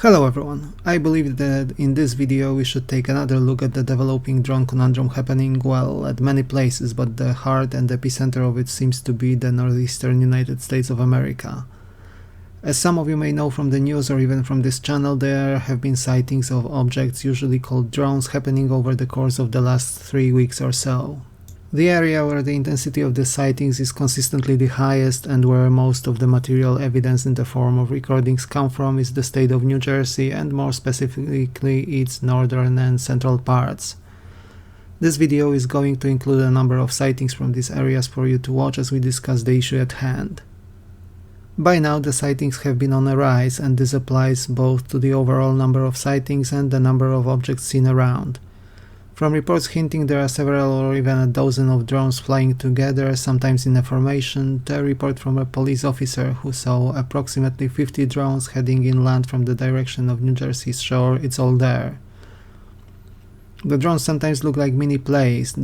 Hello everyone, I believe that in this video we should take another look at the developing drone conundrum happening, well, at many places, but the heart and epicenter of it seems to be the northeastern United States of America. As some of you may know from the news or even from this channel, there have been sightings of objects usually called drones happening over the course of the last 3 weeks or so. The area where the intensity of the sightings is consistently the highest and where most of the material evidence in the form of recordings come from is the state of New Jersey, and more specifically its northern and central parts. This video is going to include a number of sightings from these areas for you to watch as we discuss the issue at hand. By now the sightings have been on a rise, and this applies both to the overall number of sightings and the number of objects seen around. From reports hinting there are several or even a dozen of drones flying together, sometimes in a formation, to a report from a police officer who saw approximately 50 drones heading inland from the direction of New Jersey's shore, it's all there. The drones sometimes look like mini planes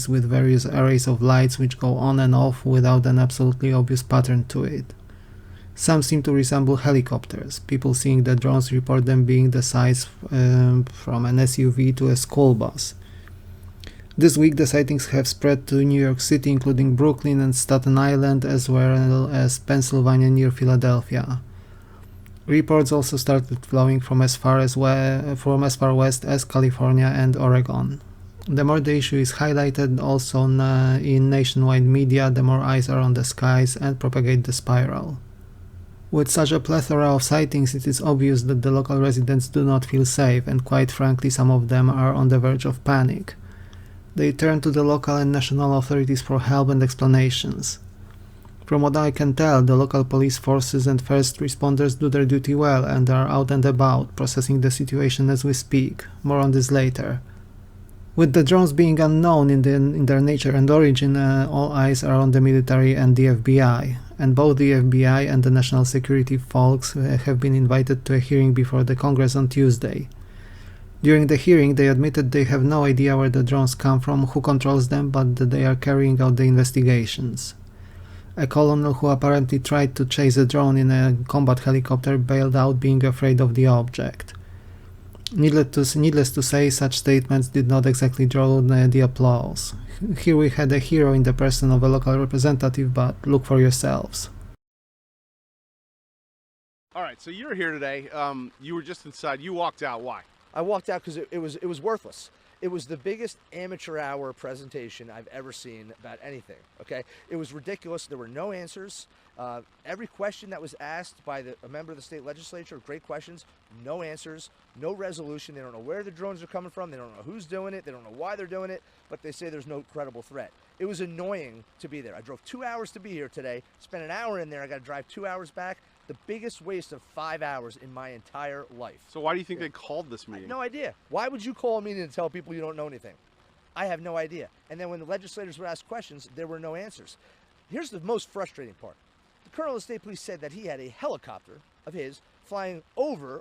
with various arrays of lights which go on and off without an absolutely obvious pattern to it. Some seem to resemble helicopters. People seeing the drones report them being the size from an SUV to a school bus. This week the sightings have spread to New York City, including Brooklyn and Staten Island, as well as Pennsylvania near Philadelphia. Reports also started flowing from as far west as California and Oregon. The more the issue is highlighted also in nationwide media, the more eyes are on the skies and propagate the spiral. With such a plethora of sightings, it is obvious that the local residents do not feel safe, and quite frankly some of them are on the verge of panic. They turn to the local and national authorities for help and explanations. From what I can tell, the local police forces and first responders do their duty well and are out and about, processing the situation as we speak. More on this later. With the drones being unknown in their nature and origin, all eyes are on the military and the FBI, and both the FBI and the national security folks have been invited to a hearing before the Congress on Tuesday. During the hearing, they admitted they have no idea where the drones come from, who controls them, but that they are carrying out the investigations. A colonel who apparently tried to chase a drone in a combat helicopter bailed out, being afraid of the object. Needless to say, such statements did not exactly draw the applause. Here we had a hero in the person of a local representative, but look for yourselves. All right, so you're here today. You were just inside. You walked out. Why? I walked out because it was worthless. It was the biggest amateur hour presentation I've ever seen about anything, okay? It was ridiculous. There were no answers. Every question that was asked by a member of the state legislature, great questions, no answers, no resolution. They don't know where the drones are coming from. They don't know who's doing it. They don't know why they're doing it, but they say there's no credible threat. It was annoying to be there. I drove 2 hours to be here today, spent an hour in there. I got to drive 2 hours back. The biggest waste of 5 hours in my entire life. So why do you think they called this meeting? No idea. Why would you call a meeting to tell people you don't know anything? I have no idea. And then when the legislators would ask questions, there were no answers. Here's the most frustrating part. The colonel of the state police said that he had a helicopter of his flying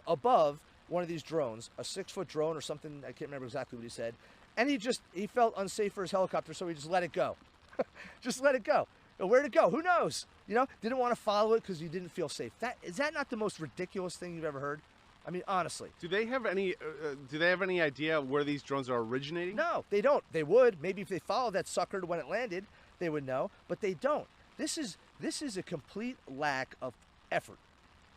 above one of these drones, a 6-foot drone or something, I can't remember exactly what he said, and he felt unsafe for his helicopter, so he just let it go. Just let it go. Where'd it go? Who knows? You know, didn't want to follow it because you didn't feel safe. Is that not the most ridiculous thing you've ever heard? I mean, honestly. Do they have any idea where these drones are originating? No, they don't. They would. Maybe if they followed that sucker to when it landed, they would know, but they don't. This is a complete lack of effort,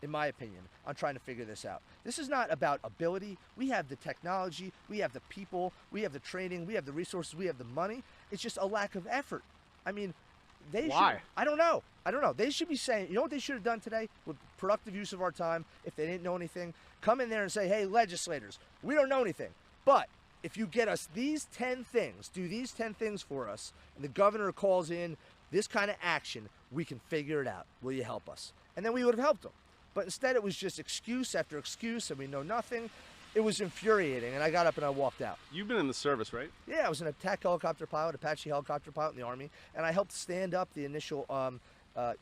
in my opinion, on trying to figure this out. This is not about ability. We have the technology, we have the people, we have the training, we have the resources, we have the money. It's just a lack of effort. I mean, why? I don't know. They should be saying, you know what they should have done today with productive use of our time, if they didn't know anything? Come in there and say, hey, legislators, we don't know anything. But if you get us these 10 things, do these 10 things for us, and the governor calls in this kind of action, we can figure it out. Will you help us? And then we would have helped them. But instead it was just excuse after excuse, and we know nothing. It was infuriating, and I got up and I walked out. You've been in the service, right? Yeah, I was an attack helicopter pilot, Apache helicopter pilot in the Army, and I helped stand up the initial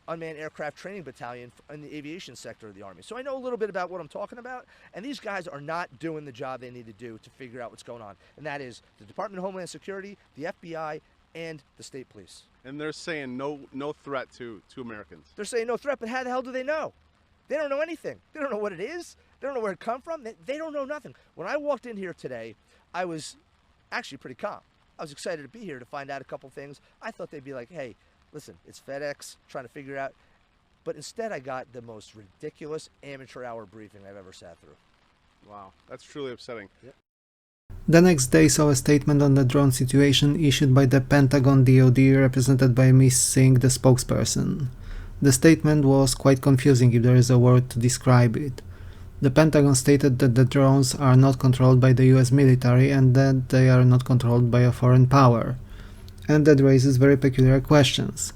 unmanned aircraft training battalion in the aviation sector of the Army. So I know a little bit about what I'm talking about, and these guys are not doing the job they need to do to figure out what's going on, and that is the Department of Homeland Security, the FBI, and the state police. And they're saying no threat to Americans. They're saying no threat, but how the hell do they know? They don't know anything. They don't know what it is. They don't know where it come from. They don't know nothing. When I walked in here today, I was actually pretty calm. I was excited to be here to find out a couple things. I thought they'd be like, hey, listen, it's FedEx, trying to figure out. But instead I got the most ridiculous amateur hour briefing I've ever sat through. Wow, that's truly upsetting. Yep. The next day saw a statement on the drone situation issued by the Pentagon DoD, represented by Ms. Singh, the spokesperson. The statement was quite confusing if there is a word to describe it. The Pentagon stated that the drones are not controlled by the US military and that they are not controlled by a foreign power. And that raises very peculiar questions.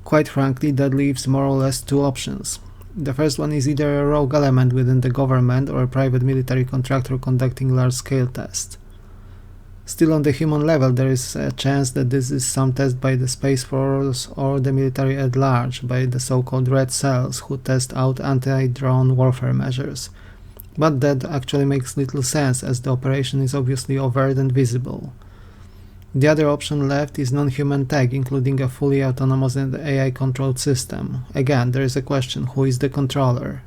Quite frankly, that leaves more or less two options. The first one is either a rogue element within the government or a private military contractor conducting large-scale tests. Still, on the human level, there is a chance that this is some test by the Space Force or the military at large, by the so-called red cells who test out anti-drone warfare measures. But that actually makes little sense, as the operation is obviously overt and visible. The other option left is non-human tech, including a fully autonomous and AI-controlled system. Again, there is a question: who is the controller?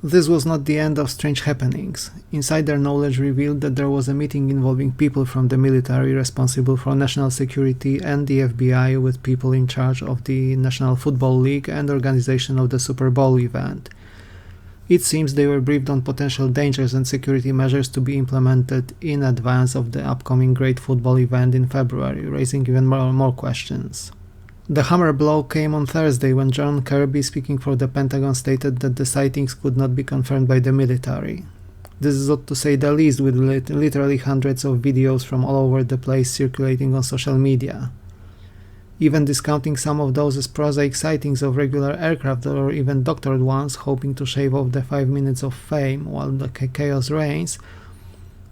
This was not the end of strange happenings. Insider knowledge revealed that there was a meeting involving people from the military responsible for national security and the FBI with people in charge of the National Football League and organization of the Super Bowl event. It seems they were briefed on potential dangers and security measures to be implemented in advance of the upcoming great football event in February, raising even more questions. The hammer blow came on Thursday when John Kirby, speaking for the Pentagon, stated that the sightings could not be confirmed by the military. This is odd to say the least, with literally hundreds of videos from all over the place circulating on social media. Even discounting some of those as prosaic sightings of regular aircraft or even doctored ones hoping to shave off the 5 minutes of fame while the chaos reigns,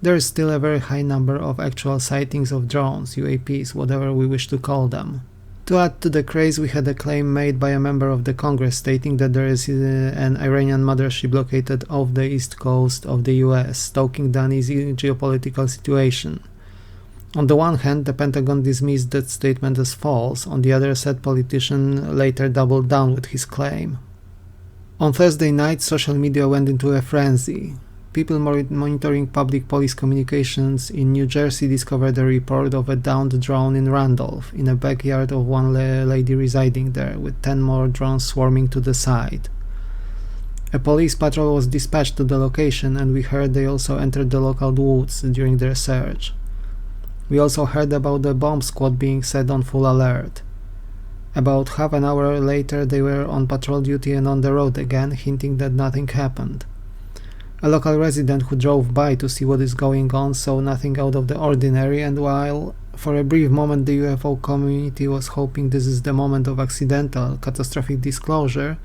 there is still a very high number of actual sightings of drones, UAPs, whatever we wish to call them. To add to the craze, we had a claim made by a member of the Congress stating that there is an Iranian mothership located off the east coast of the US, stoking the uneasy geopolitical situation. On the one hand, the Pentagon dismissed that statement as false. On the other, said politician later doubled down with his claim. On Thursday night, social media went into a frenzy. People monitoring public police communications in New Jersey discovered a report of a downed drone in Randolph, in a backyard of one lady residing there, with 10 more drones swarming to the side. A police patrol was dispatched to the location, and we heard they also entered the local woods during their search. We also heard about the bomb squad being set on full alert. About half an hour later, they were on patrol duty and on the road again, hinting that nothing happened. A local resident who drove by to see what is going on saw nothing out of the ordinary, and while for a brief moment the UFO community was hoping this is the moment of accidental, catastrophic disclosure,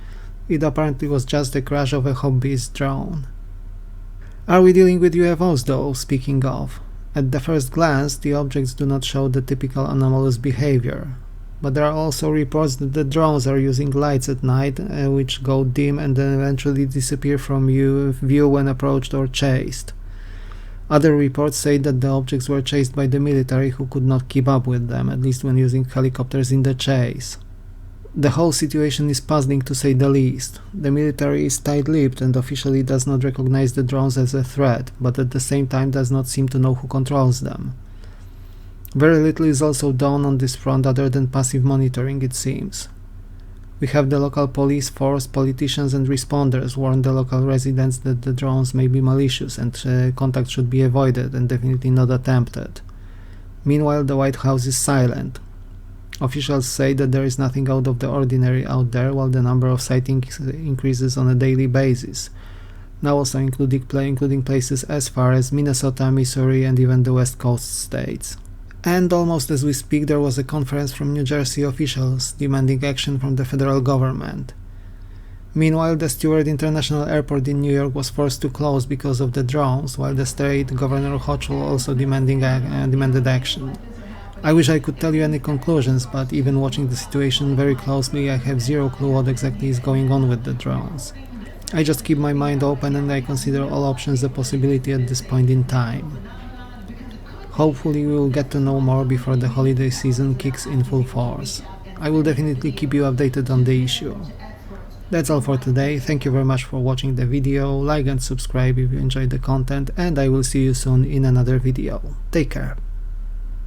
it apparently was just the crash of a hobbyist drone. Are we dealing with UFOs though, speaking of? At the first glance, the objects do not show the typical anomalous behavior. But there are also reports that the drones are using lights at night, which go dim and then eventually disappear from view when approached or chased. Other reports say that the objects were chased by the military, who could not keep up with them, at least when using helicopters in the chase. The whole situation is puzzling to say the least. The military is tight-lipped and officially does not recognize the drones as a threat, but at the same time does not seem to know who controls them. Very little is also done on this front other than passive monitoring, it seems. We have the local police force, politicians and responders warn the local residents that the drones may be malicious and contact should be avoided and definitely not attempted. Meanwhile, the White House is silent. Officials say that there is nothing out of the ordinary out there, while the number of sightings increases on a daily basis, now also including places as far as Minnesota, Missouri and even the West Coast states. And almost as we speak, there was a conference from New Jersey officials demanding action from the federal government. Meanwhile, the Stewart International Airport in New York was forced to close because of the drones, while the state Governor Hochul also demanded action. I wish I could tell you any conclusions, but even watching the situation very closely, I have zero clue what exactly is going on with the drones. I just keep my mind open and I consider all options a possibility at this point in time. Hopefully we will get to know more before the holiday season kicks in full force. I will definitely keep you updated on the issue. That's all for today. Thank you very much for watching the video. Like and subscribe if you enjoyed the content, and I will see you soon in another video. Take care.